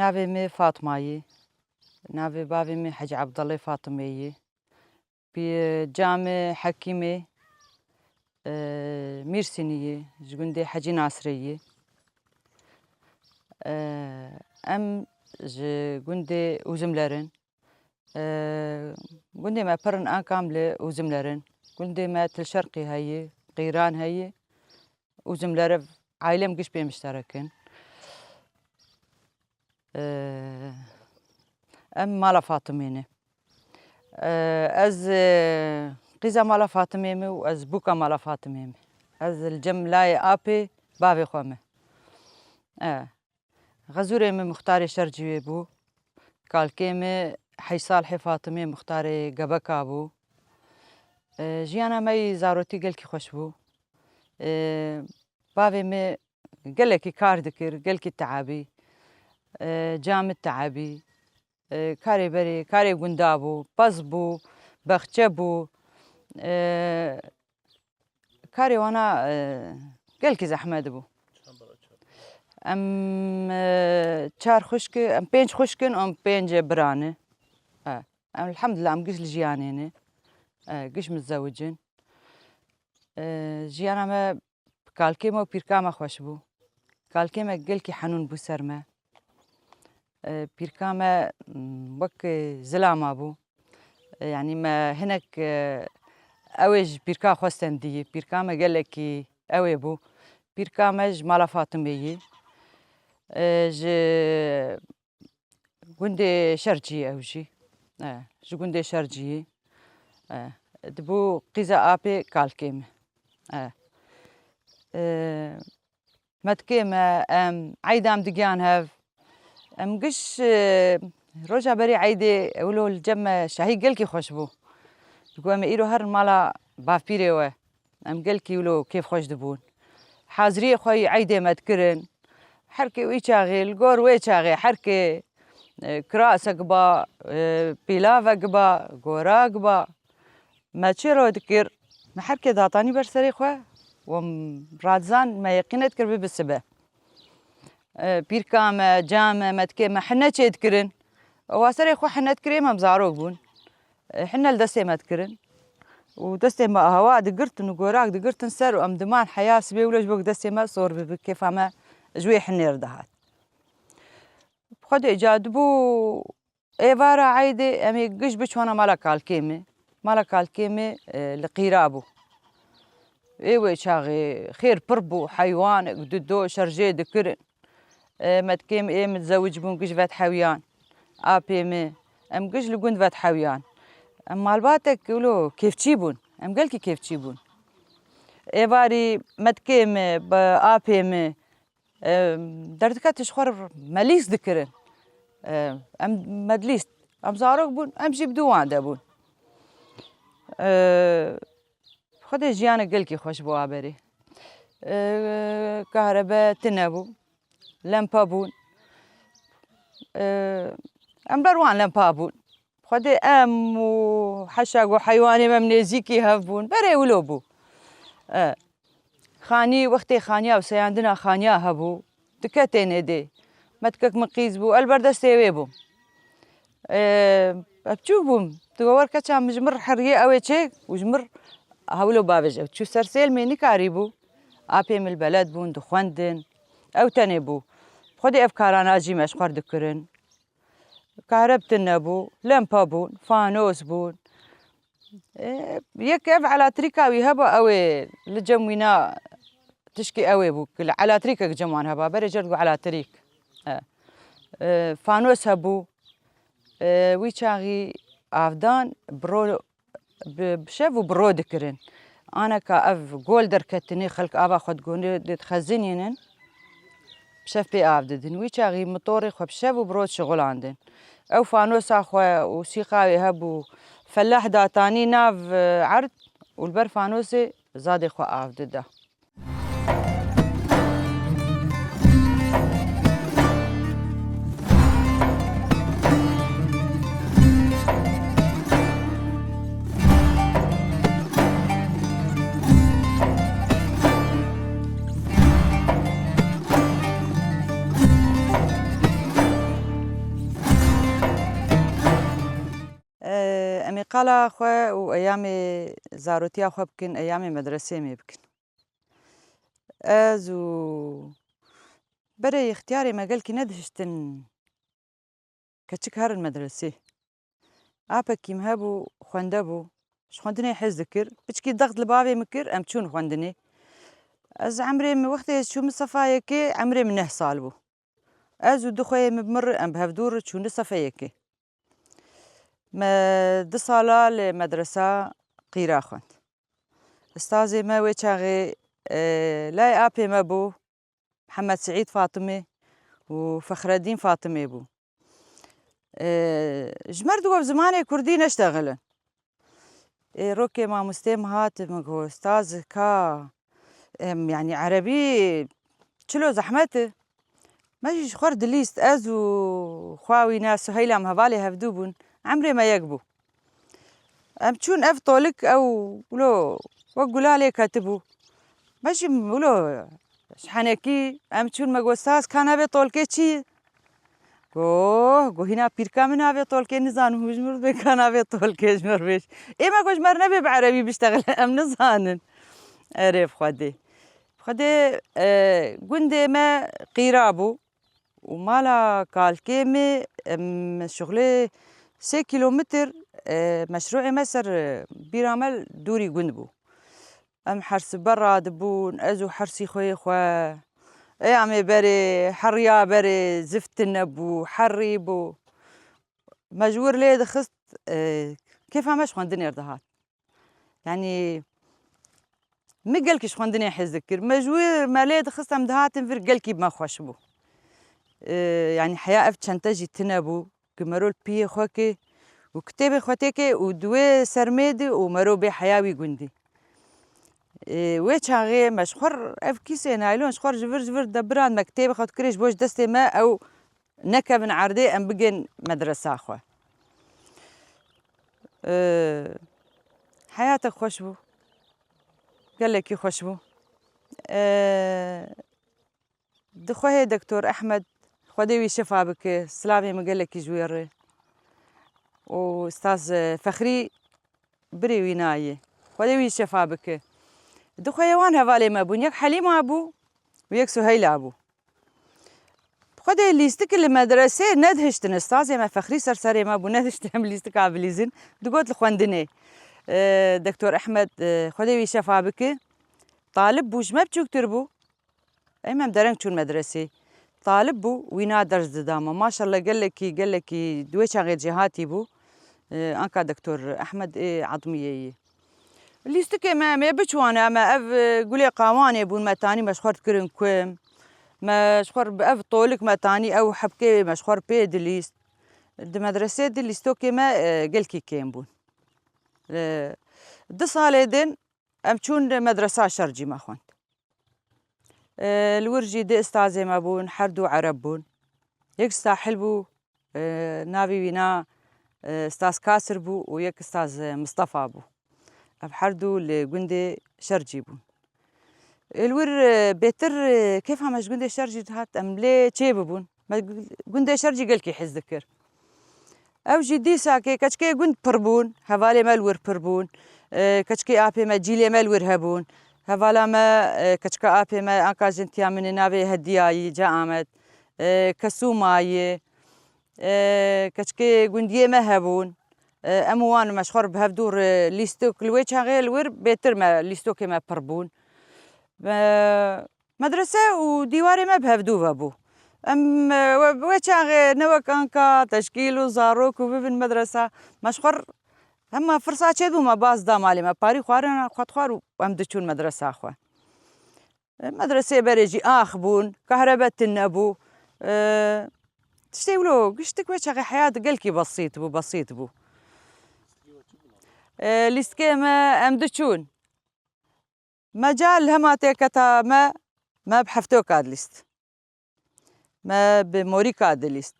ناوی می فاطمایی، ناوی باوی می حج عبدالله فاطمیی، بی جامع حکیمی میرسینیی، جگنده حجی ناصریی، ام جگنده اوزملرن، جنده ما پرن آن کامل اوزملرن، جنده ما تل شرقی هایی، قیران هایی، اوزملر عائله مقش بي مشتركين. ام مالا فاطميني از قيزة مالا فاطميمي واز بوكا مالا فاطميمي از الجم لاي ابي بابي خومي غزوري من مختاري شرجي بو كالكيمي حي صالحي فاطمي مختاري قبكا بو جيانا مي زاروتي قلكي خوش بو بابي مي قلكي كار دكر قلكي تعابي جام التعابي كاري بري كاري قندابو بزبو بخشبو كاري وانا قلكي زحمد بو ام چار خشك ام بينج خشكن ام بينج برانه ام الحمد لله ام قش الجيانين قش متزوجين جيانا ما كالكيما وبيركاما خوش بو كالكيما قلكي حنون بو سرما بيركاما وك زلاما بو يعني ما هناك اوج بيركا خوستن دي بيركاما قالكي اوي بو بيركاما مالا فاطمية ج قندي شرجي اوجي جو قندي شرجي دبو قيزة ابي كالكيما متكيما عيدام دقيان هاف ام قش رجع بري عيدي اولو الجمة شاهي قلكي خوشبو تقول ما ايرو هر مالا بافيري و ام قلكي ولو كيف خوش دبون حاضري خوي عيدي ما تكرن حركي ويشاغي القور ويشاغي حركي كراس اقبا بيلاف اقبا قورا اقبا ما تشيرو دكر ما حركي ضاطاني برسري خوا ومرادزان ما يقينت كربي بالسبه بيركام جام متكيما حنا تشيدكرن واسري خو حنا تكريم مزاروق بون حنا لدسي ما تكرن ودسي ما هوا دقرت نقوراك دقرت نسر وام دمان حياه سبي ولا جبوك دسي ما صور كيف ما جوي حني ردهات خد اجادبو ايفارا عيدي امي قش بشوانا مالك الكيمي لقيرابو ايوه شاغي خير بربو حيوان ددو شرجي دكرن متكيم ايه متزوج بون قش فات حويان ابي مي ام قش لقون فات حويان ام مالباتك يقولوا كيف تجيبون ام قالكي كيف تجيبون ايفاري متكيم ابي مي دردكات تشخر ماليس ذكرن ام مدليست ام زاروك بون ام جيب دوان دابون خدي جيانا قلكي خوش بو عبري كهرباء تنبو لمبا بون ام بروان لمبا بون خدي ام وحشاق وحيواني ممنيزيكي هفبون بري ولوبو خاني وقتي خانيا وسياندنا خانيا هبو دكتين هدي متكك مقيز بو البردستي ويبو بتشوفهم تقول كتشام مجمر حريه اوي تشيك وجمر هولو بابج او تشوف سرسيل ميني كاريبو ابي من البلد بون دخوندن او تنبو خدي افكارنا جي مشخور دكرن كهربتنا بو لمبا بون فانوس بون يك على تريكا ويهبا اوي لجموينا تشكي اوي بو على تريكا جموان هبا برجرقو على تريك فانوس هبو ويشاغي افدان برو بشاف وبرو دكرن انا كاف جولدر كتني خلق ابا خد قوني تخزنينن بشاف بي افدن ويشاغي مطوري خو بشاف وبرو شغل عندن او فانوس اخو وسيقاوي هبو فلاح داتاني ناف عرض والبر فانوسي زادي خو افدده قالا خو وأيام زاروتيا خو بكن أيام مدرسة مي بكن أزو بري اختياري ما قال كي ندهشتن كتشك هار المدرسة أبا كيم هابو خواندبو شخواندني حز ذكر بتشكي ضغط لبابي مكر أم تشون خواندني از عمري من وقت شو مصفايكي عمري من 9 سال بو از ودخوي مبمر ام بهفدور شو نصفايكي ما 2 سالا لمدرسة قيرا خوند استاذي ما ويشاغي لاي ابي ما بو محمد سعيد فاطمي وفخر الدين فاطمي بو جمر دو بزماني كردي نشتغل روكي ما مستيم هات مقو استاذ كا يعني عربي شلو زحمته ماشي شخور دليست ازو خواوي ناس سهيلة مهبالي هفدوبون عمري ما يقبو ام تشون اف طولك او ولو وقول عليه كاتبو ماشي ولو شحنكي ام تشون مقو استاذ كان ابي طولكي چي go هنا بيركا من ابي طولكي نزانو مجمر بي كان ابي طولكي جمر بيش اي ما كوش مر نبي بعربي بيشتغل ام نزانن عرف خدي قندي ما قيرابو ومالا كالكيمي شغلي 6 كيلومتر مشروعي مسر بيرامل دوري قندبو ام حرس برا دبون ازو حرسي خوي خوا اي عمي بري حريا بري زفت النبو حريبو مجور لي دخست كيف عمش خواندني ردهات يعني مقلكي شخواندني حذكر مجور ما لي دخست ام دهات انفر قلكي بما خوشبو يعني حياة أفت شنتجي تنابو كمرول بي خوكي وكتابي خوتيكي ودوي سرميدي ومرو بي حياوي قندي ويتش هاغي مشخور اف كيسي نايلون شخور جفر دبران مكتابي خود كريش بوش دستي ما او نكا من عردي ام بقين مدرسة اخوة حياتك خوشبو قال لك خوشبو دخوه دكتور احمد خديوي شفا بك سلامي مقلك جويري واستاذ فخري بري ويناي خديوي شفا بك دخوي وان هفالي ما بون يك حليم ابو ويك سهيل ابو خدي اللي يستكل المدرسة ندهشتن استاذ ما فخري سرسري ما بو ندهشتن ليستك عبليزين دقوت لخواندني دكتور احمد خديوي شفا بك طالب بوش ما بتشوك تربو اي ما مدرنك شو المدرسة طالب بو وينا درس دداما ما شاء الله قال لك دويش غير جهاتي بو انكا دكتور احمد عظميه اللي استكي ما بتشوانا ما اف قولي قواني بون ما تاني مشخور تكرن كوم مشخور باف طولك ما تاني او حبكي مشخور بي دليست المدرسة دي اللي استوكي ما قلكي كيم بون دي صالدين امشون مدرسة شرجي ما خوانت الورجي دي استاذي ما بون حردو عرب بون يك ساحل بو نافي وينا استاذ كاسر بو ويك استاذ مصطفى بو بحردو لقندي شرجي بون الور بيتر كيف همش قندي شرجي هات ام لي تشيب بون قندي شرجي قالكي حز ذكر او جدي ساكي كشكي قند بربون هفالي مال ور بربون كشكي ابي ما جيلي مال ور هبون هفالا ما كشكا ابي ما انكا جنتيا من نافي هدياي جا امد كسوماي كشكي قندي ما هبون اموان مشخور بهفدور ليستوك الويتش غير الور بيتر ما ليستوك ما بربون مدرسة وديواري ما بهفدو ابو ام ويتش غير نوك انكا تشكيل وزاروك وبين مدرسة مشخور اما فرصة شدو ما باز دا مالي ما باري خوارنا خط خوار وام دچون مدرسة اخوة مدرسة بريجي اخبون كهرباء النبو تشتي ولو قشتك ويتش غير حياة قلكي بسيط بو ليسكيما امدشون مجال هماتي كتا ما بحفتو كاد ليست ما بموريكا كاد ليست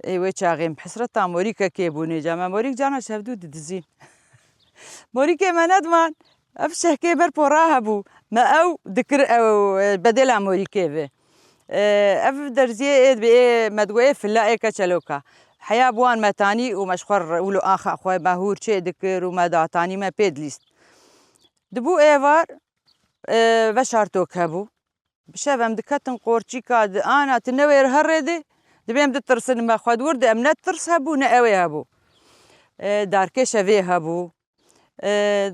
اي ويتشا غيم بحسرتا موريكا كيبوني جاما موريك جانا شهدو دزين موريكا ما ندمان افشه كيبر بوراهبو ما او ذكر او بدل موريكا اف درزيه بي مدوي في لا كاتشالوكا حيا بوان متاني ومشخر ولو آخا خوي باهور شي دكر وما داتاني ما بيد ليست دبو إيفار بشارتوك هبو بشافم دكتن قورتشي كاد أنا تنوير هردي دبيم دترسن ما خد ورد أمنات ترس هبو نقوي هبو داركي شفي هبو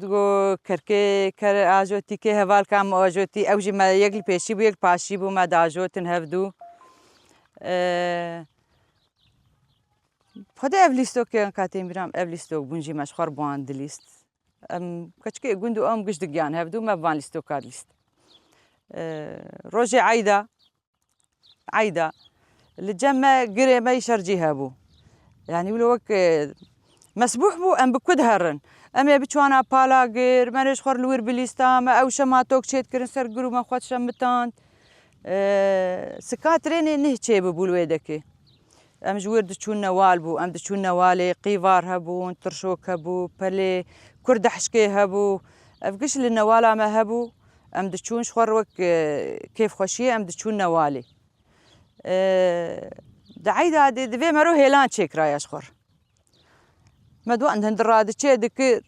دگو کرکی کر آجوتی که هوال کام آجوتی اوجی ما یکل پیشی بو یک پاشی بو ما داجوتن هفدو خدا افلیستو که کاتیم برام افلیستو بونجی مشخور بوان دلیست کچکی گندو ام گشت گیان هفدو ما بوان لیستو کار لیست روجي عايدة الجمع قري ما يشرجيها بو يعني ولو وك مسبوح بو ام بكود هرن ام بچوانا بالاغير منش خور لوير بليستا ما او شماتوك شيت كرن سر گرو ما خود شمتان سكاترين نه چه بو الويدكي ام جوير دچون نوال بو ام دچون نوالي قيوار هبو ترشوك هبو بلي كرد حشكي هبو افقش للنوالا ما هبو ام دچون شخور وك كيف خوشيه ام دچون نوالي دعيدا دي مرو هيلان تشيك رايا شخور ما دو عندهن دراد تشي دكر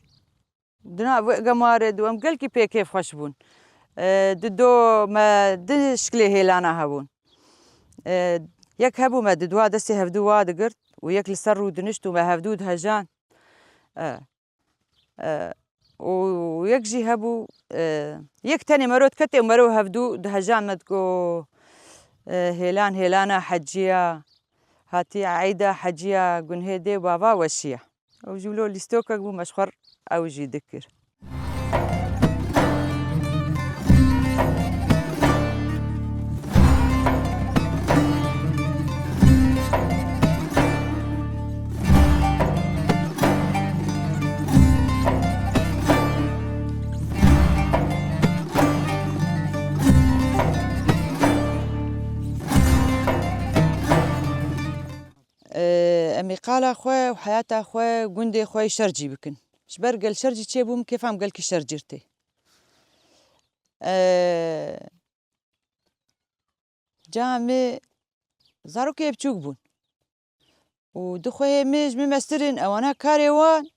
دنا قمار دو ام قال كي كيف خوش بون ددو ما دشكلي هيلانا هبون يك هبو ما ددوا دسي هفدوا دقرت ويك لسرو دنشتو ما هفدود هجان ويكجي هبو يك تاني مرو تكتي ومرو هفدو دهجان مدكو هيلانا حجية هاتي عيدة حجية قنهيدي بابا وشيا وجولو لستوكا بو مشخر او جي دكر أمي قال أخوي وحياة أخوي قندي أخوي شرجي بكن شبر قال شرجي تشيبهم كيف عم قال كي شرجرتي جامي زارو كيف تشوكبون ودخوي ميج ممسترين أو أنا كاريوان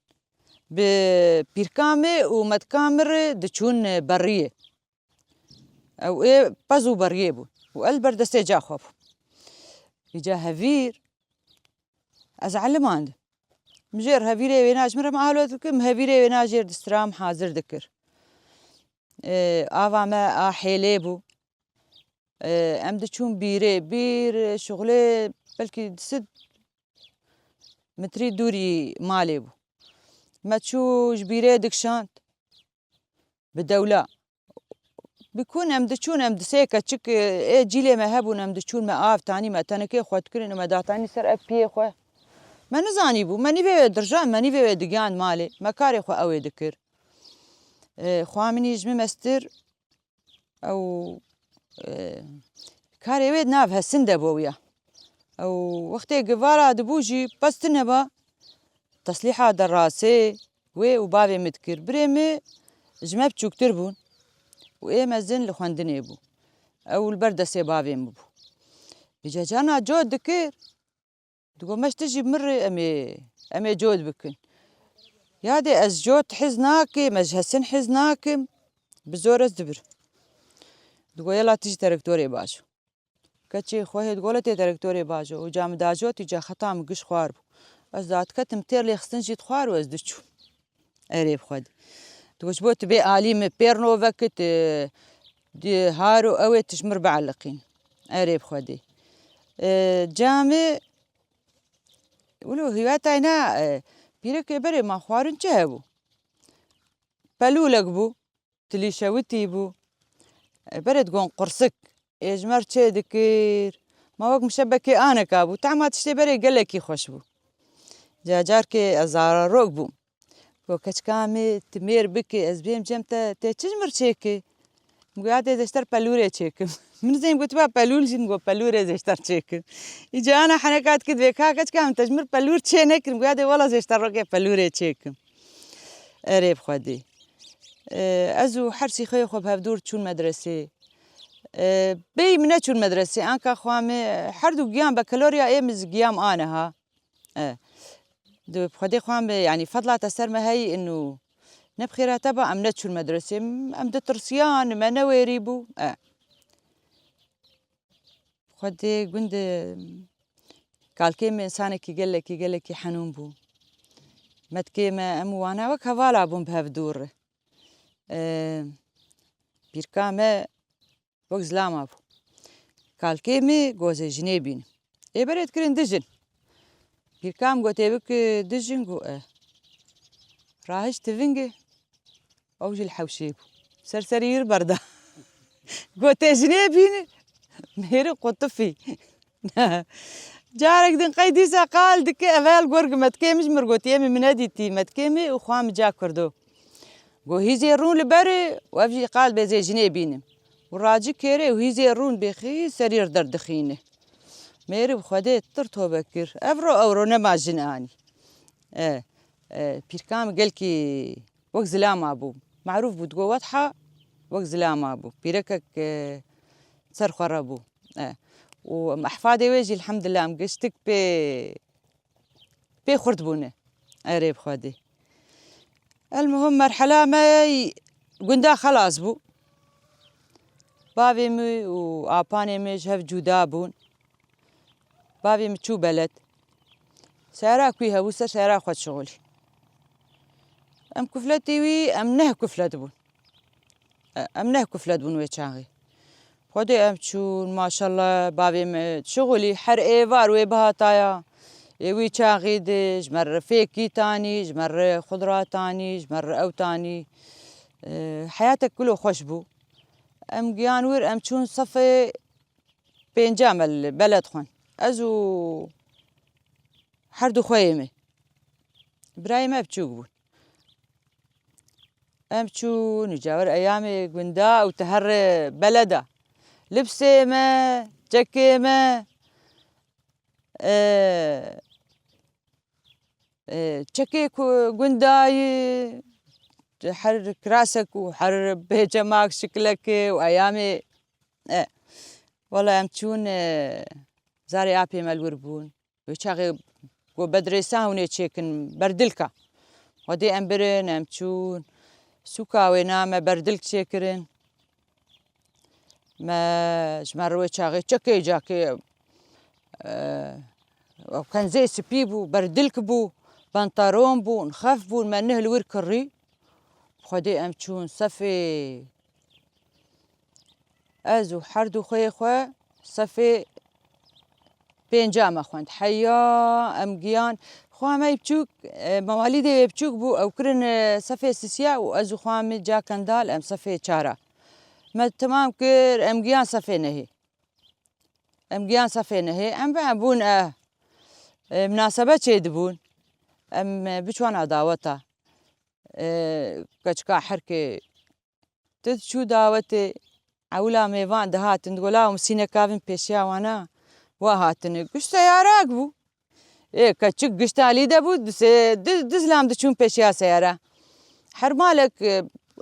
ببيركامي ومتكامر دتشون برية أو إيه بازو برية بون والبر دستي جا خوف يجا هفير أزعل ما عنده مجير هفيري ويناج مرة معالوتكم هفيري ويناجير دسترام حاضر ذكر آفا ما حيلي بو أم دتشون بير شغلي بلكي دسد متري دوري مالي بو ما تشوش بيري دكشانت بالدولة بيكون ام دتشون ام دسيكا تشك ايه جيلي ما هبون ام دتشون ما آف تاني ما تنكي خوات كرين ما داتاني سر أبي خواه ما نزاني بو ماني في درجان ماني في دقان مالي ما كاري خو اوي دكر خوا مني جمي مستر او كاري ويد ناف هالسنده بويا او وقتي قفارا دبوجي بس تنبا تصليحة دراسي وبابي متكر بريمي جماب تشوك تربون وإيه مزن لخواندني بو او البردسي بابي مبو بيجا جانا جود دكر تقول ماش تجي بمرة أمي جود بكن يادي أز جود حزناكي مجهسن حزناكم بزور الزبر تقول يلا تجي تركتوري باجو كتشي خوهي تقول تي تركتوري باجو وجام داجو تجا خطام قش خوارب أز دات كتم تير لي خستن جيت خوار وأز دشو أريب خود تقول بوت بي آليم بيرنو وكت دي هارو أوي تشمر بعلقين أريب خودي جامي ولو هيواتاينا بيرك بري ما خوارن جابو بلولك بو تلي شاوتي بو برد قون قرصك يجمر تشي دكير ما وق مشبكي انا كابو تعما تشتي بري قالكي خوش بو جاركي ازار روك بو كامي تمير بكي ازبيم جمتا تجمر تشيكي مقعد دشتر بلوري تشيكم من زين قلت بقى بلول جن قو بلوري زشتر تشيكم يجي انا حنكات كده كام تجمر بلور تشينك مقعد والله زشتر روكي بلوري تشيكم قريب خدي ازو حرسي خي خو بهدور تشون مدرسه بي من تشون مدرسه انك خوامي حردو قيام بكالوريا ايمز قيام انا ها دو بخدي خوام يعني فضلة تسر ما هي إنه نبخيرها تبع أم نتشو المدرسة أم دترسيان ما نويريبو خدي قند قال كيم إنسانك يقول لك حنون بو مت كيما أم وانا وك هوالا بون بهفدور بيركامة وك زلاما بو قال كيمي جوزي جنيبين بريد كرين دجن بيركام قوتي بك دجن قو راهش تفنجي أوجي الحوشيبو سرسرير بردا قوتي جنيبين ميري قطفي جارك دين قيديسا قال دك أفال قرق متكي مش مرقوتي من هديتي متكيمي وخوام جا كردو قو هيزي الرون لبري وافجي قال بزي جنيبين وراجي كيري وهيزي الرون بخي سرير دردخينه ميري بخدي طرتو بكر أورو نما جناني بيركام قالكي وقت زلام أبو معروف بتقو واضحة وقت زلام أبو بيركك صار خربو وأحفادي ويجي الحمد لله مقشتك بي خردبونه أريب خدي المهم مرحلة ما قندا خلاص بو بابي مي وآباني مي جهف جودابون بابي متشو بلد سارا كويها وسا سارا خد شغلي أم كفلتي وي أم نه كفلت بون ويشاغي خدي أم تشون ما شاء الله بابي شغلي حر إيفار ويبها تايا يوي شاغي دج مرة فيكي تاني مرة خضرات تاني مرة أو تاني حياتك كله خوشبو أم جيانور أم تشون صفي بينجام البلد خون أزو حردو خويمي براي ما بتشوقون أمشو نجاور أيامي قندا وتهر بلدا لبسي ما جكي ما جكي قنداي حرك راسك وحرر بيجامك شكلك وأيامي والله أمشون زاري أبي مالوربون وشاغي وبدرسان ونيتشيكن بردلكا ودي أمبرن أمشون سوكا وينام بردلك شكرن ما جمروي شاغي تشكي جاكي وكان زي سبيبو بردلك بو بنطارون بو نخاف بو ما نهل وركري خدي أمشون صفي أزو حردو خوا صفي بينجام أخوان حيا أمجيان خوامي بتشوك مواليدي بتشوك بو أو كرن صفي سسيا وأزو خوامي جا كندال أم صفي شارع ما تمام كر أمجيان صفي نهي أم بعبون مناسبة شيدبون أم بشوان عداوتا كشكا حركة تشو دعوتي عولا ميوان دهات نقولا مسينا كافن بيشيا وانا وهاتني قش سيارة بو كتشك قشت علي دبو دزلام دشون بيشيا سيارة حرمالك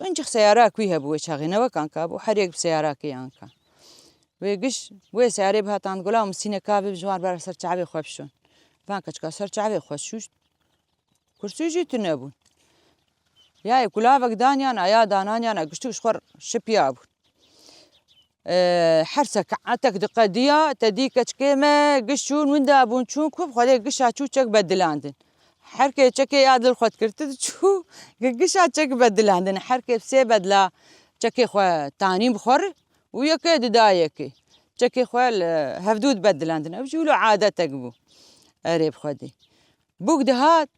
انجخ سيارة كويها بو شاغينا وكان كابو حريق بسيارة كيانكا ويقش وي سيارة بهاتان نقولا مسينا كافن بجوار بار سر شعبي خوبشون فان كشكا سر شعبي خوشوش كرسي جيتنا بون يا كلافك دانيانا يا دانانيانا قشتوش خور شبيا بون حرسك عتك دقدية تديك كيما قشون وين دابون شون كوب خلي قشة شو تشك بدلاندن حركة تشكي يادل خد كرت شو قشة تشك بدلاندن حركة بسي بدلا تشكي خو تاني بخور وياك دايك تشكي خو هفدود بدلاندن أو جولو عادة تقبو قريب خدي بوك دهات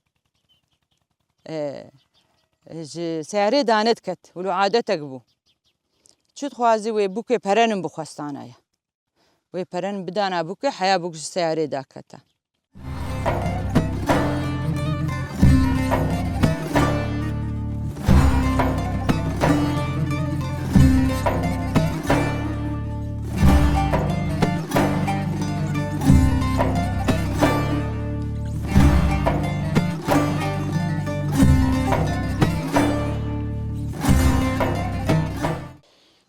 سعري دانت كت ولو عادة تقبو شو تخوازي وي بوكي برنم بخواستانايا وي برن بدانا بوكي حياة بوكي سياري داكتا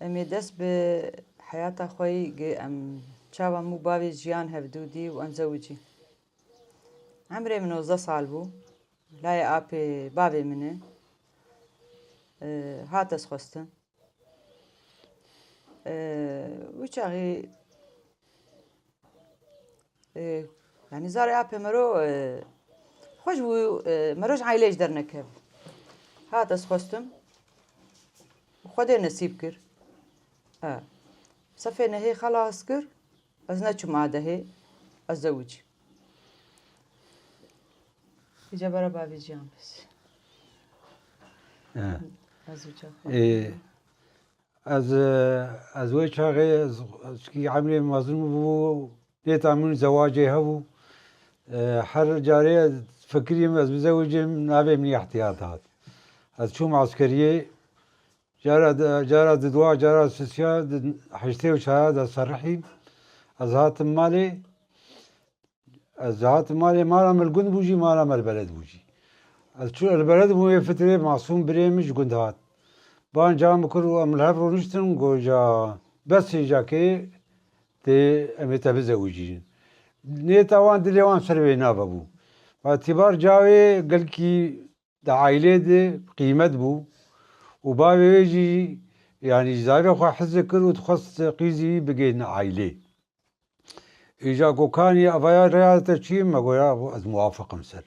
أمي دس بحياة أخوي أم شابا مو بابي جيان هفدودي وأم زوجي عمري من 12 سال بو لاي ابي بابي منه هاتس خستن وشاغي يعني زاري ابي مرو خوش بو مروج عائلة درنكب هاتس خستم وخدي نسيب كر صفينا هي خلاص كر أزنا شو معده هي الزوج إجابة بابي جام بس أزوجها از وی چاقی از کی عملی مظلوم بو نیت عمل زواجه هبو هر جاره فکریم از بزوجم نبی منی احتیاطات از شو عسکریه جارة دوا جارة سياسية حشتي وشهادة صرحي أزهات مالي مالا من الجند بوجي مالا من البلد بوجي شو البلد مو فترة معصوم بريمش جندهات بان جام كرو أملها برونشتن جوجا بس جاكي تي أمتى بزوجين نيتاوان دليوان سروي ناببو باعتبار جاوي قال كي دا عائلة دي قيمة بو وبابي يجي يعني زاوية خو حز كرو تخص قيزي بقينا عائلة إجا كوكاني أبايا رياضة تشيم ما قويا أز موافق مسر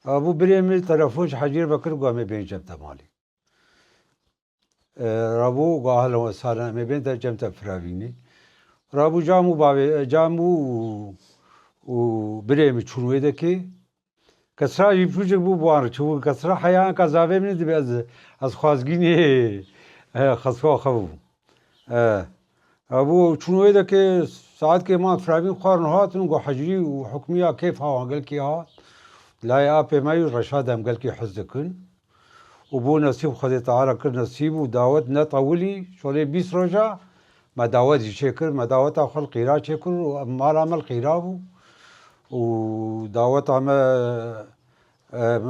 أبو بريمي تلفونش حجير بكر قوامي بين جبت مالي رابو قاهل وسهلا ما بين جمت فرافيني رابو جامو بابي جامو وبريمي شنو يدكي كسرة يفوجك بو بوار شو كسرة حياة كزاوية من دبي از خازجيني خسوا خبو أبو شنو يدكي ساعات كي ما فرافين قارن هات نقو حجري وحكمية كيف ها قال كي هات لا يا أبي ما يرشاد هم قال كي حزكن وبو نصيب خدي تعالى كل نصيب ودعوت نطولي شولي 20 رجع ما دعوت شكر ما دعوت أخل قيرا شكر وما عمل قيرابو ودعوت عم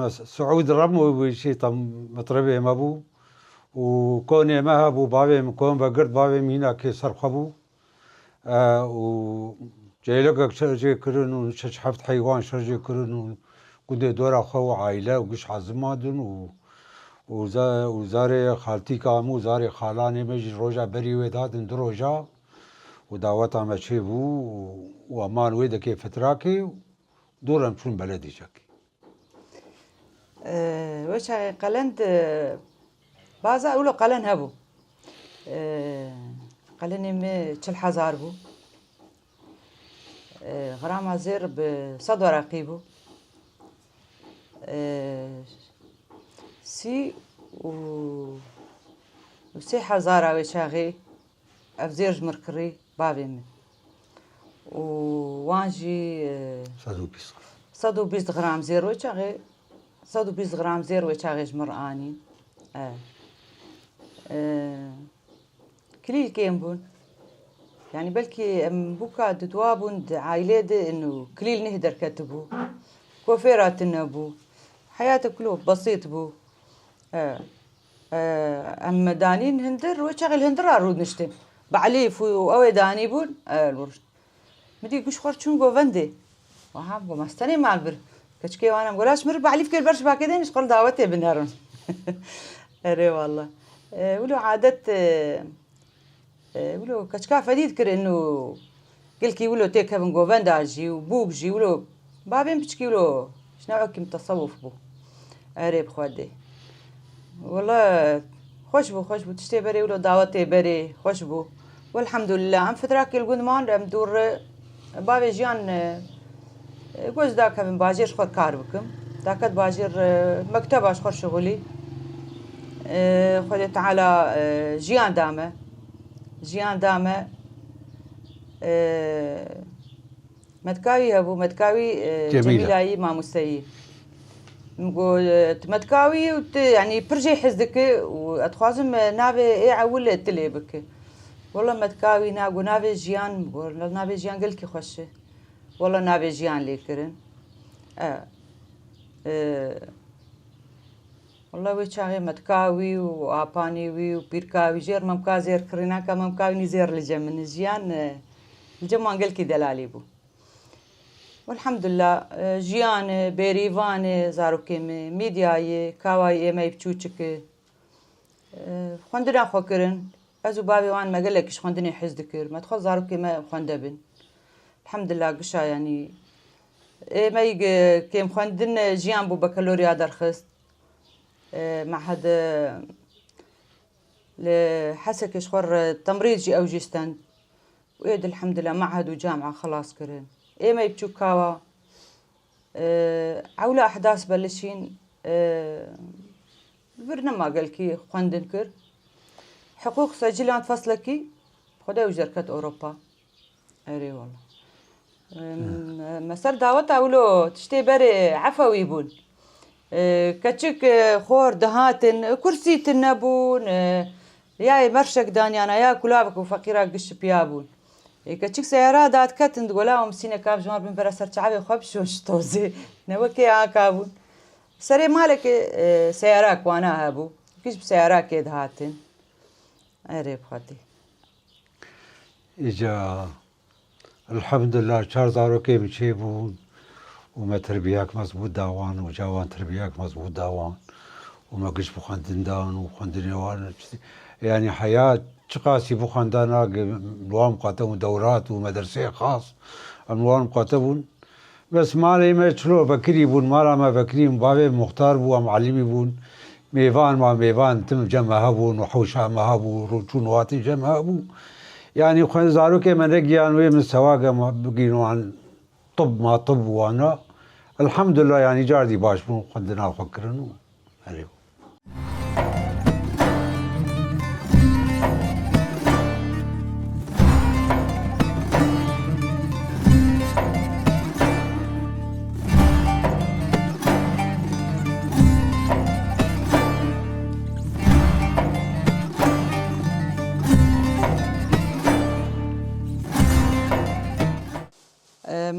سعود رم وشي طم مطربي مابو وكوني ما ابو بابي مكون بقرد بابي مينا كي صرخبو و جايلك شرجي كرن وشحفت حيوان شرجي كرن كنت دورا خو عائلة وقش حزمادن وزاري خالتي كامو زاري خالاني مجي روجا بري ويدادن دروجا ودعوت عم شيبو وامان ويدا كي فتراكي دورا مشون بلدي شكي وش قلند بعض أقوله قلن هبو قلني تشل حزار بو غرام زير بصدو رقيبو سي وسي حزارة وشاغي أفزيرج مركري بابي من ووانجي صدو بيست غرام زير وشاغي صدو بيست غرام زير وشاغي جمراني كليل كيم بون يعني بلكي بوكا دتوابون عائلة إنه كليل نهدر كتبو كوفيرات النبو حياته كله بسيط بو أما دانين هندر وشغل هندر أرود نشتم بعليف وأوي داني بون الورش مدي قش خور شون جوفندي وهم ومستني مع البر كشكي وأنا مقولاش مر بعليف كل برش باكدين إيش قل دعوتي بنهرون أري والله ولو عادة ولو كشكا فديد كر إنه قلكي ولو تيك هبن جوفندا جي وبوك جي ولو بابين بتشكي ولو شنو عكم تصوف بو أري بخوادي والله خوش بو تشتي بري ولو دعوتي بري خوش بو والحمد لله عم فتراك الجند مان عم دور بابي جيان جوز داك من باجير خور كار بكم داكت باجير مكتب اشخر شغلي خدت على جيان دامه متكاوي ابو متكاوي جميلة ما مستوي نقول تمتكاوي يعني برجي حزدك واتخازم نابي ايه عول تليبك والله متكاوي ناقو نابي جيان والله نابي جيان قلكي خوشه والله نابي جيان ليكرن والله ويشاغي متكاوي وابانيوي وبيركاوي جير ممكا زير كرينا كممكاوي نزير لجمن جيان الجمان قلكي دلالي بو والحمد لله جيان بيريفان زاروكيم ميدياي كاواي إما يبتوشك خوندنا خوكرن أزو بابي وان ما قالكش خوندني حز ذكر ما تخو زاروكيم خوندبن الحمد لله قشا يعني ما يج كيم خوندن جيان بو بكالوريا درخست معهد لحسك شخور تمريض جي أو جيستن وإيد الحمد لله معهد وجامعة خلاص كرن ما يبتشو كاوا عولا أحداث بلشين برنامج قالكي خوندن كر حقوق سجلان فصلكي خدا وجركت أوروبا أري والله مسار دعوت أولو تشتي بري عفوي بون كتشك خور دهاتن كرسي تنبون يا مرشك دانيانا يا كلابك وفقيرك قش بيابون كتشك سيارات دات كتن تقولاهم سينا كاف جمار بن برا شعبي خبشوش توزي نوكي عاكابون سري مالك سيارات وانا هابو كيش بسيارات كيد هاتن أريب خدي إجا الحمد لله شهر زاروكي بشيبون وما تربياك مزبوط داوان وجاوان تربياك مزبوط داوان وما قش بخندن دان وخندن يوان يعني حياة شقاسي بخندانا الوان مقاتبون دورات ومدرسة خاص الوان مقاتبون بس مالي ما شلو بكري بون مالا ما بكري بابي مختار بو معلمي بون ميفان ما ميفان تم جمع هبون وحوشا ما هبو روتون واتي جمع هبو يعني خن زاروكي من رجيان وي من سواقه ما بقينو عن طب ما طب وانا الحمد لله يعني جاردي باش بون خندنا وفكرنو عليو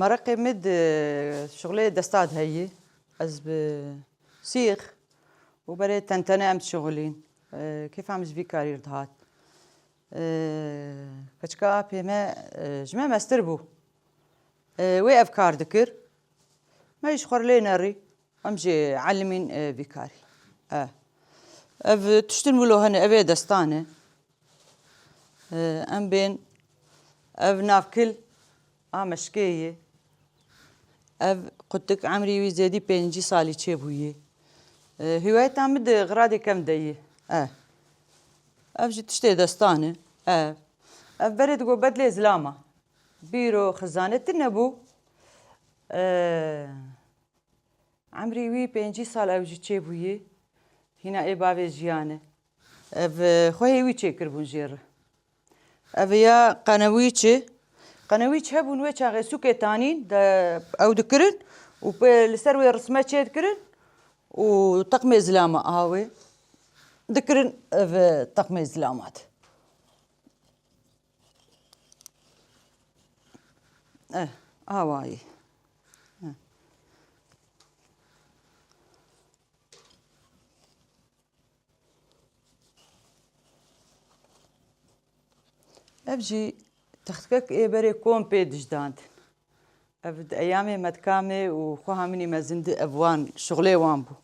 مرقي مد شغلي دستاد هي از بسيخ وبريت تنتنى امت شغلين كيف عم في كارير دهات كتشكا بيما جماعة مستربو وي افكار ذكر ما يشخر لي نري امجي علمين فيكاري اف تشتملو هنا ابي دستانه ام بين اف نافكل مشكية قلتك عمري ويزيدي بينجي صالي تشيبويه هواية تعمد غرادي كم ديه جي تشتي دستانه بريد قو بدلي زلامة بيرو خزانة النبو عمري وي بينجي صال أوجي تشيبويه هنا إيه بابي جيانه خوهي وي تشيكر بونجير يا قنويتشي قنويتش هبون ويتش غير سوكي تانين او دكرن وبالسروي رسمات شي دكرن وطقم زلامه هاوي دكرن في طقم زلامات هاواي ابجي تختك إيه بري كوم بيدج داند أبد أيامي متكامي وخوها مني مزند أبوان شغلي وانبو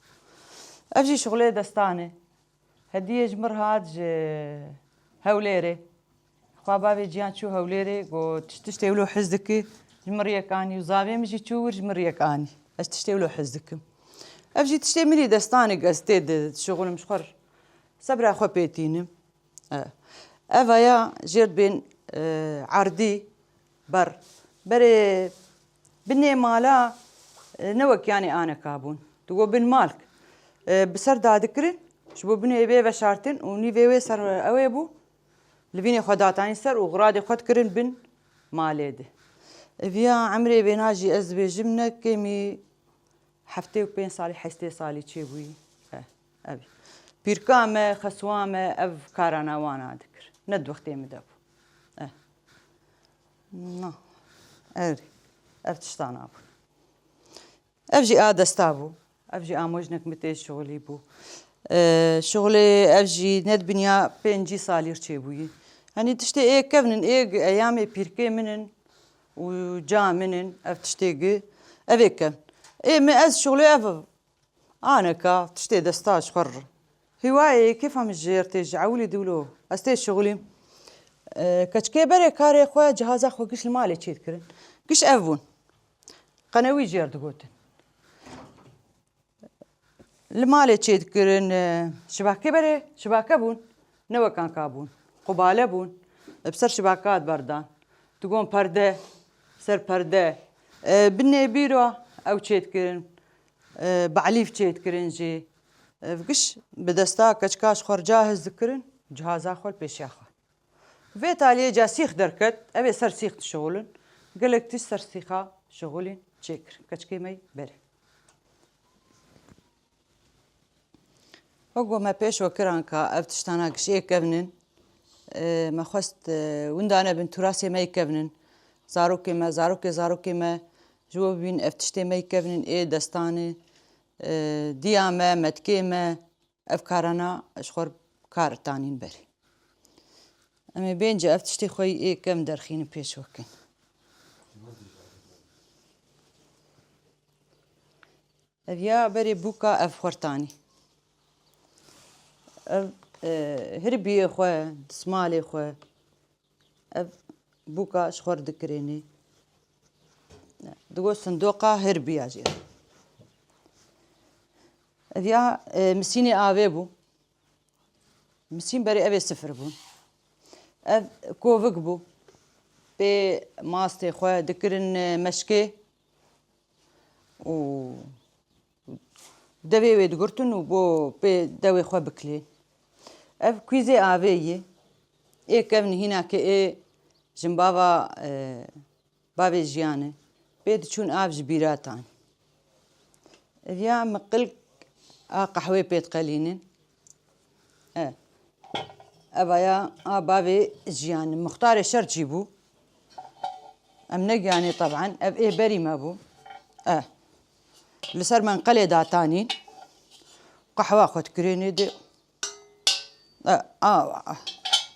أبجي شغلي دستاني هدية جمر هاد هوليري خوا بابي جيان شو هوليري قو تشتيولو حزدكي جمر يكاني وزابي مجي تشور جمر يكاني أش تشتيولو حزدكم أبجي تشتي مني دستاني قستيد شغل مشخر صبر أخو بيتينم أفايا جيرد بين عردي بري بني مالا نوك يعني أنا كابون تقول بن مالك بسر دادكرن شبو بني بي بشارتن وني في سر أويبو لبيني خداتاني سر وغرادي خد كرن بن ماليده فيا عمري بيناجي أزبي جمنة كمي حفتي وبين صالي حستي صالي تشيبوي أبي بيركامة خسوامة أف كارانا وانا ذكر ند وقتي مدبو نا أري أفتشتان أبو أفجي دستابو أفجي موجنك متى شغلي بو شغلي أفجي ند بنيا بينجي صالير تشيبوي يعني تشتي إيه كفنن إيه أيامي بيركي منن وجا منن أفتشتيجي أبيك إيه ما أز شغلي أف أنا كا تشتي دستاش خر هواي كيف هم جيرتي عولي دولو أستي شغلي كتشكي بري كاري خويا جهاز أخو كش المالي تشيت كرن كش أفون قنوي جيرت قوتن المالي تشيت كرن شباكي بري شباكة بون نوا كان كابون قبالة بون بسر شباكات بردان تقوم پرده سر پرده بني بيرو او تشيت كرن بعليف تشيت كرن جي فقش بدستا كشكاش خور جاهز ذكرن جهازا خول بيش ياخو في تالي جا سيخ دركت ابي سر سيخ شغلن قالك تش سر سيخا شغلين تشيكر كشكي مي بري هو ما بيش وكرانكا افتشتانا كشي كبنن ما خست وندانا بنت راسي ما يكبنن زاروكي ما جو بين افتشتي ما يكبنن ايه دستاني ديامه متكيمه افكارنا اشخر كار تانين بري اما بين جا افتشتي خوي ايه كم درخين بيش وكن افيا بري بوكا افخرتاني هربي خو دسمالي خو بوكا شخور ذكريني دقو صندوقة هربي اجي افيا مسيني ابيبو مسين بري ابي صفر بو كوفك بو بي ماستي خو ذكرن مشكي و دبي ويد قرتن وبو بي دوي خو بكلي اف كويزي آویه ای کن هینا که ای جنبابا بابی جیانه بید چون آب جبیراتان ویا مقل قهوه بید قلینن ابایا بابی جیانه مختار شر جيبو ام نجاني طبعا اب ايه بري ما بو لسر من قلي داتانين قهوه خد كريني دي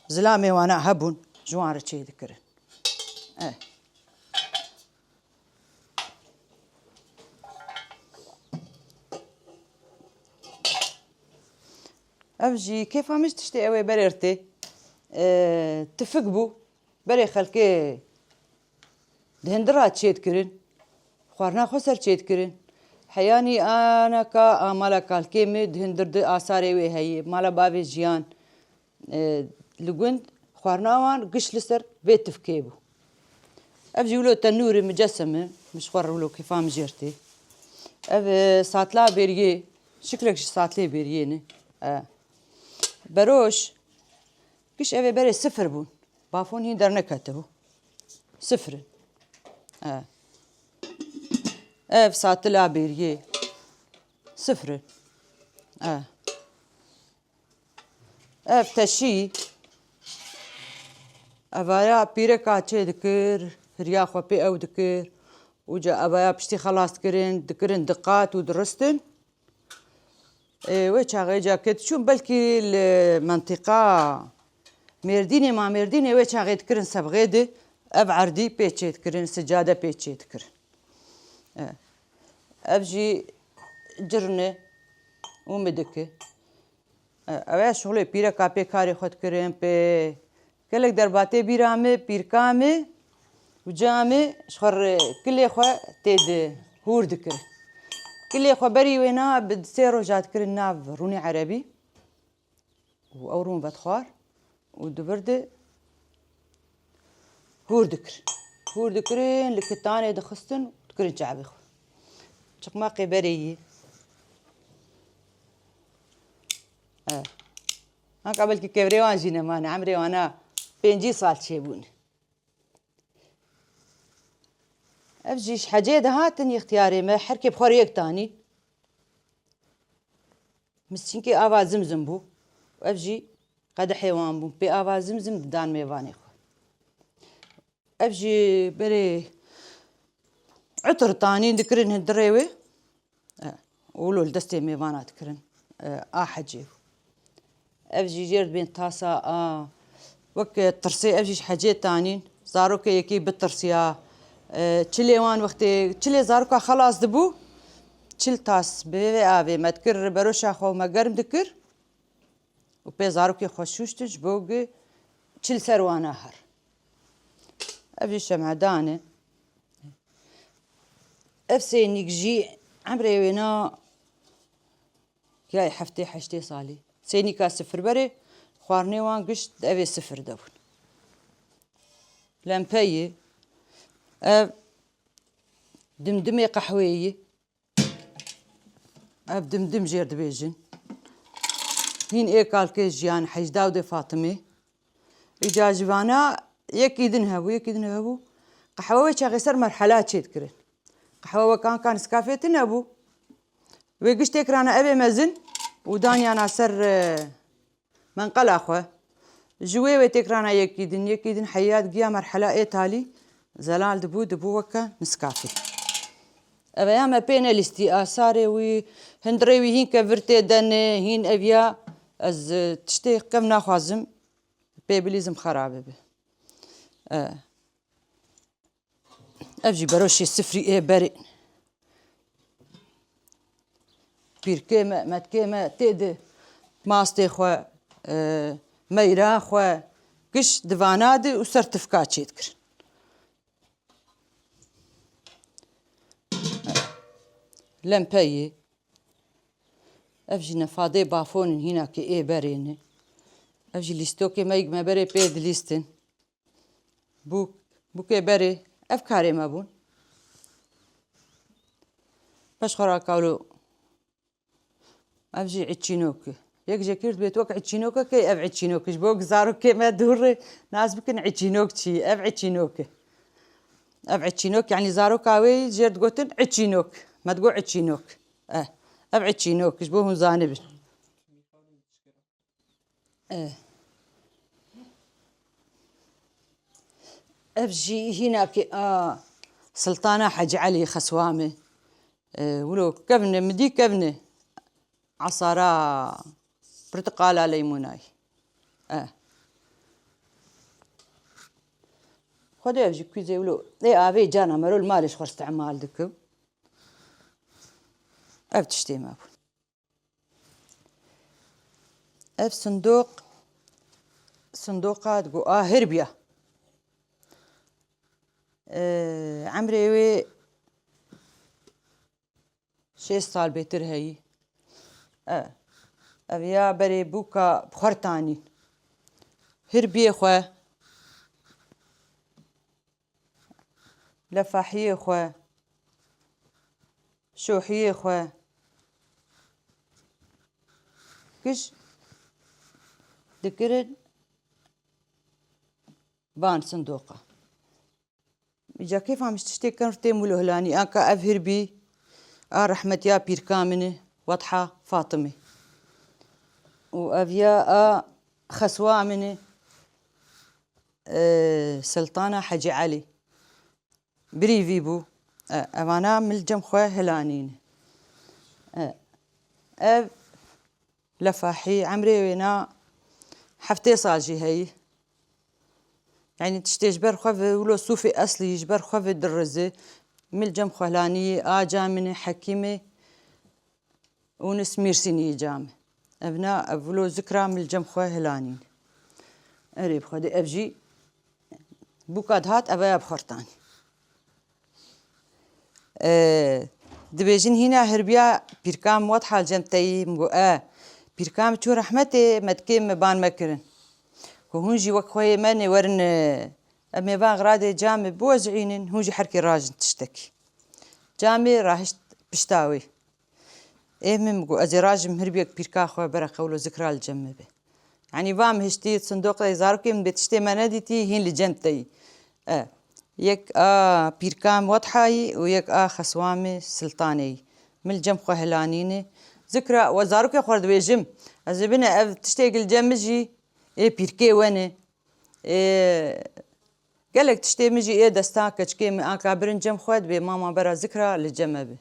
زلامي وانا هبون جوار تشي ذكر افجي كيف مش تشتي اوي بريرتي تفقبو بري خلكي دهندرا تشي ذكرن خوارنا خسر تشي ذكرن حياني انا كا مالا كالكيمي دهندر دي اثاري وي هي مالا بابي جيان لقنت خوارناوان قش لسر بيت تفكيبو افجي ولو تنوري مجسمه مش خور ولو كيفام جيرتي اف ساتلا بيريه شكلك ساتلي بيريني بروش قش افي بري صفر بون بافون هي درنا كتبو صفر اف ساتلا بيريه صفر اف تشي افايا بيركا تشي ذكر ريا خو بي او ذكر وجا افايا بشتي خلاص ذكرن دقات ودرستن ويش جا كت شو بلكي المنطقة ميرديني ما ميرديني ويش ذكرن سبغيدي اف عردي بيتشي ذكرن سجادة بيتشي ذكرن افجي جرنه ومدكه اوه شغله پیره کاپی کاری خود کریم پی کلک در باته بیرامه پیرکامه و جامه شخور کلی خو تید هورد کر کلی خو بری وینا بدسیرو جات کرن ناف رونی عربی و اورون بدخوار و دبرد هورد کرن لکتانه دخستن کرن جعبی خو چقماقی بریه هاك قبل كي كبريوان جينا مانا عمري وانا 5 سال شيبون افجيش حاجه هاتني اختياري ما حركي بخوريك تاني مسكينكي افا زمزم بو وافجي قد حيوان بو بي افا زمزم دان ميفاني خو افجي بري عطر تاني ذكرن هالدريوي ولو الدستي ميفانات كرن حجيب افجي جيرد بين طاسة وك ترسي افجي حاجات تانين صاروا كي بالترسيا چلی وان وقتی چلی زاروکا خلاص دبو چل تاس به آبی متکر بروش خو مگرم دکر و به زاروکی خوشوشتش بوگ چل سروانه هر افجی شمعدانه افسينيك جي عمري وينا ياي حفتي حشتي صالي سينيكا صفر بري خوارني وان قشت ابي صفر دبون لامباي دمدمي قحوية دمدم جير دبيجن هين ايه قال جيان حج داود فاطمة اجا جوانا يكيدن هبو قحوة شاغسر مرحلات شيد قحوة كان سكافيتن ابو ويقش تكرانا ابي مزن ودانيا ناصر منقل اخوه جوي وتكرانا يكيدن حيات جيا مرحلة ايه تالي زلال دبو وكا نسكافي ابا ما بين الاستئثار وي هندري هين كفرتي دن هين ابيا از تشتي كم ناخذم بيبليزم خرابه به افجي بروشي سفري ايه بري بيركيما متكيما تيد ماستي خو ميرا خو كش دفاناد وسرتفكات شيتكر لمباي افجي نفاضي بافون هنا كي ايه بريني افجي ليستوكي ما بري بيد ليستن بوكي بري افكاري ما بون باش خرا قالوا افجي عتشينوكي يك جاكيرت بيت وقع عتشينوكا كي اب عتشينوكي بوك زارو كي ما دور ناس بكن عتشينوكتي اب عتشينوكي اب عتشينوك يعني زارو كاوي جيرت قوتن عتشينوك ما تقول عتشينوك اب عتشينوك بوهم زانب افجي هناك سلطانة حج علي خسوامه ولو كبنه مدي كبنه عصارة برتقالة ليموناي خدي افجي كويزي ولو ايه ابي جانا مرو المالش خور استعمال دكو اف تشتي ما بون اف صندوقات قو هربيا عمري وي 6 بيتر هي أبيا بري بوكا بخرتاني هربي خو لفاحية خو شوحية خو كش ذكرن بان صندوقة إجا كيف عم تشتكي كرتي مولو هلاني أنكا أفهر بي رحمة يا بير كامنة واضحة فاطمة وأبيا خسوا مني سلطانة حجي علي بريفي بو أمانا ملجم خواه هلانين لفاحي عمري وينا حفتي صاجي هي يعني تشتي جبر خواه ولو صوفي أصلي جبر خواه درزي ملجم خوالاني جامنة حكيمة ونس ميرسيني جامه أبناء أبلو ذكرى من الجم خواه هلانين أريب خدي أبجي بوكاد هات أبايا بخورتاني دبيجين هنا هربيا بيركام واضحة الجمتي مقو بيركام شو رحمتي متكيم مبان مكرن وهونجي وكخوي ماني ورن أمي بان غرادي جامي بوزعينين هونجي حركي راجن تشتكي جامي راهش بشتاوي مقو أزراج مهربيك بيركا خو برا قولو ذكرى الجمة به يعني بام هشتي صندوق يزاركي من بتشتي منادتي هين لجمتي يك بيركام واضحاي ويك خسوامي سلطاني من الجم خو هلانيني ذكرى وزاركي خورد بيجم أزبنا تشتيق الجمجي بيركي وانا قالك تشتي مجي دستاك كشكي من أكابرن جم خود بي ماما برا ذكرى للجمة به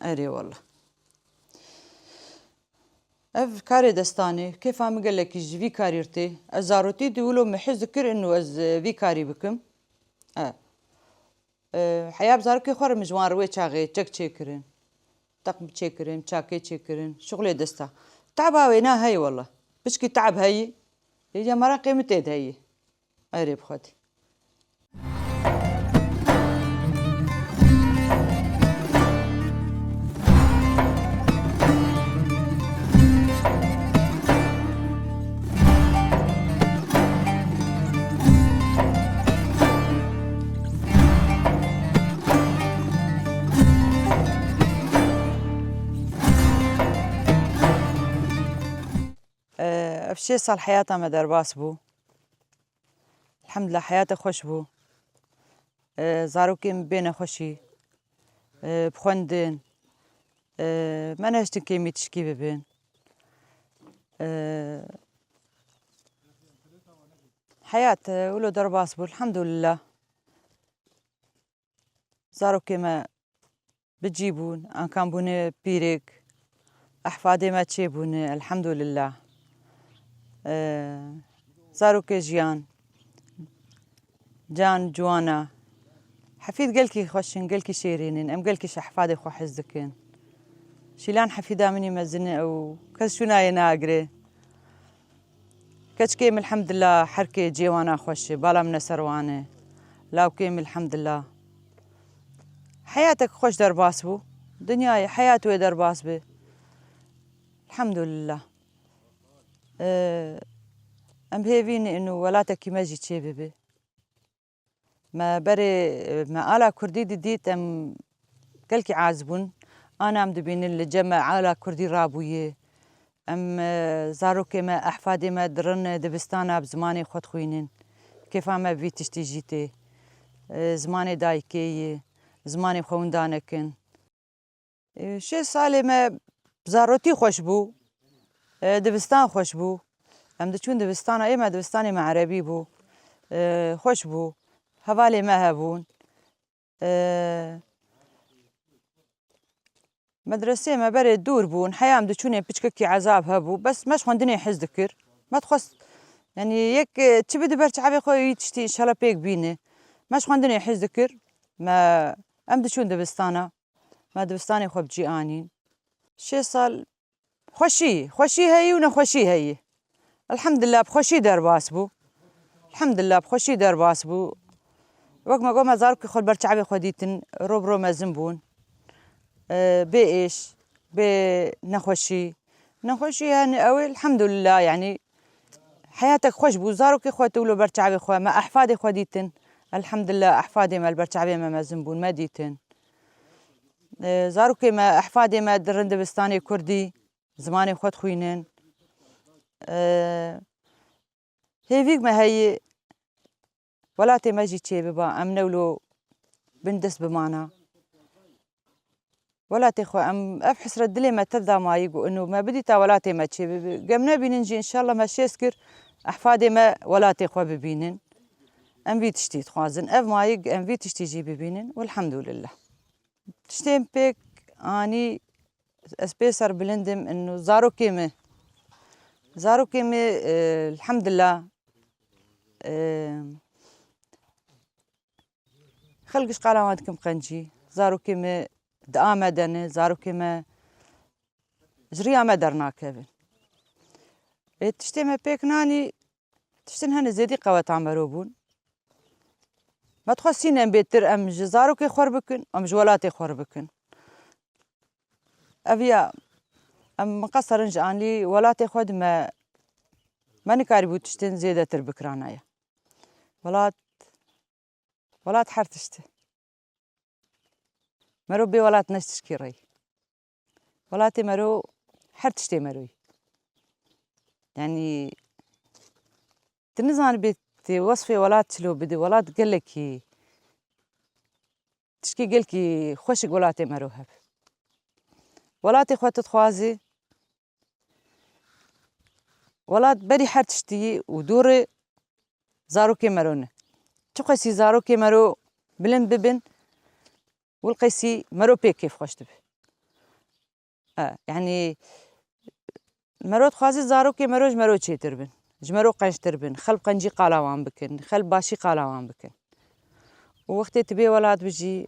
أري والله اف كاري دستاني كيف عم قال لك في كاريرتي ازاروتي دولو محي ذكر انه از في كاري بكم حیا بزارکی خور مجوان روی چاقی چک چکرین تقم چکرین چاکی چکرین شغل دستا تعب هاوي نا هاي والله بشكي تعب هاي يجي مرة قيمة هاي قريب خدي افشي صار حياتها ما درباس بو الحمد لله حياتي خوش بو زاروكي بين خوشي بخوندن ما نهشتن كيمي تشكي ببين حياة ولو درباس بو الحمد لله زاروكي ما بتجيبون ان كان بوني بيريك احفادي ما تشيبوني الحمد لله زاروكي جيان جان جوانا حفيد قلكي خوشن قلكي شيرينين ام قلكي شحفادي خو حزدكين شيلان حفيدا مني مزني او كشونا يناقري كشكيم الحمد لله حركي جيوانا خوشي بالا من سروانه لاو كيم الحمد لله حياتك خوش درباس بو دنياي حياتي درباس بي الحمد لله ام هيفيني انه ولاتك ما جيت شي بي ما بري ما آلا كردي ديت ام كلكي عازبون انا ام دبين اللي جمع آلا كردي رابويه ام زاروكي ما احفادي ما درن دبستانا بزماني خود خوينين كيف ما في تشتي جيتي زماني دايكي زماني خوندانكن شي صالي ما بزاروتي خوش بو دبستان خوش بو ام دچون دبستان ايما دبستاني مع عربي بو خوش بو هوالي ما هبون مدرسة ما بري دور بون حياة مدچوني بچككي عذاب هبو بس مش خوندني حز ذكر ما تخص يعني يك تبي دبر تعبي خوي تشتي ان شاء الله بيك بيني مش خوندني حز ذكر ما ام دچون دبستانا ما دبستاني خو بجي انين شي صال خوشي هي ونخوشي هي الحمد لله بخوشي درباس بو الحمد لله بخوشي درباس بو وقت ما قوم زارك خل برتعبي خديتن روبرو ما زنبون بإيش بنخوشي يعني أوي الحمد لله يعني حياتك خوش بو زارك خو تولو برتعبي خو ما أحفادي خديتن الحمد لله أحفادي ما البرتعبي ما زنبون ما ديتن زارك ما أحفادي ما درند بستاني كردي زماني خود خوينين هيفيك ما هي ولاتي ما جيت شي بابا ام نولو بندس بمانا ولاتي خو ام ابحث ردلي ما تبدا ما يقو انه ما بدي تا ولاتي ما تشي قمنا بننجي ان شاء الله ما شيسكر احفادي ما ولاتي خو ببينن ام بي تشتي تخازن اف ما يق ام بي تشتي جي ببينن والحمد لله تشتين بيك اني اسبيسر بلندم انه زارو كيمه الحمد لله خلقش قالواتكم قنجي زارو كيما دآمة دني زارو كيما جريا ما درنا كيفن تشتي ما بيك ناني تشتن هنا زيدي قوة عمروبون ما تخصين ام بيتر ام جزارو كي خور بكن ام جولاتي خور بكن افيا ام مقصر انج اني ولاتي خود ما نكاري بو تشتن زيادة تربكرانايا ولات حرتشتي مرو بي ولات نشتشكي ري ولاتي مرو حرتشتي مروي يعني تنزان بيت وصفي ولات شلو بدي ولات قلكي تشكي قلكي خوشك ولاتي مرو هب ولاتي خوات تخوازي ولات بري حرتشتي ودوري زاروكي مرونه تقيسي زاروكي مرو بلن ببن والقيسي مرو بيك كيف خوش تبي يعني مرو تخازي زاروكي مروج مرو تشي تربن جمرو قنش تربن خل قنجي قالاوان بكن خل باشي قالاوان بكن ووقتي تبي ولاد بجي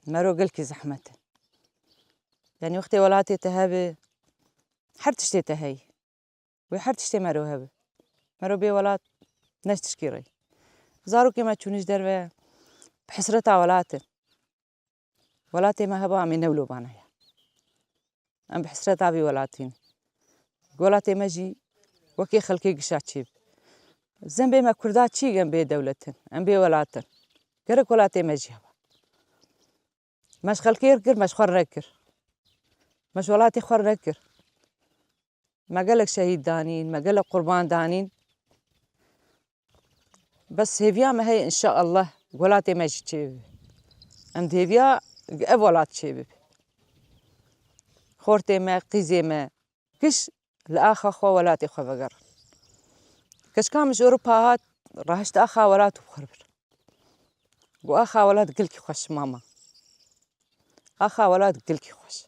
مرو قلكي زحمته يعني وقتي ولاتي تهبي حرتشتي تهي وحرتشتي مرو هبي مرو بي ولاد ناش تشكيري زارو كما تشونيش دربه بحسرتها ولاتي ما هبا عم ينولو بانايا ام بحسرتها بي ولاتي ما جي وكي خلقي قشاتشيب زنبي ما كردات شي جنبي دولتن ام بي ولاتن كرك ولاتي ما جي هبا مش خلقي ركر مش خور ركر مش ولاتي خور ركر ما قالك شهيد دانين ما قالك قربان دانين بس هيفيا ما هي إن شاء الله ولاتي ما جتشيب أم هيفيا أب ولات شيب خورتي ما قيزي ما كش لآخا خو ولاتي خو بقر كش كان مش أوروبا هات راهشت أخا ولات بخربر وأخا ولات قلكي خوش ماما أخا ولات قلكي خوش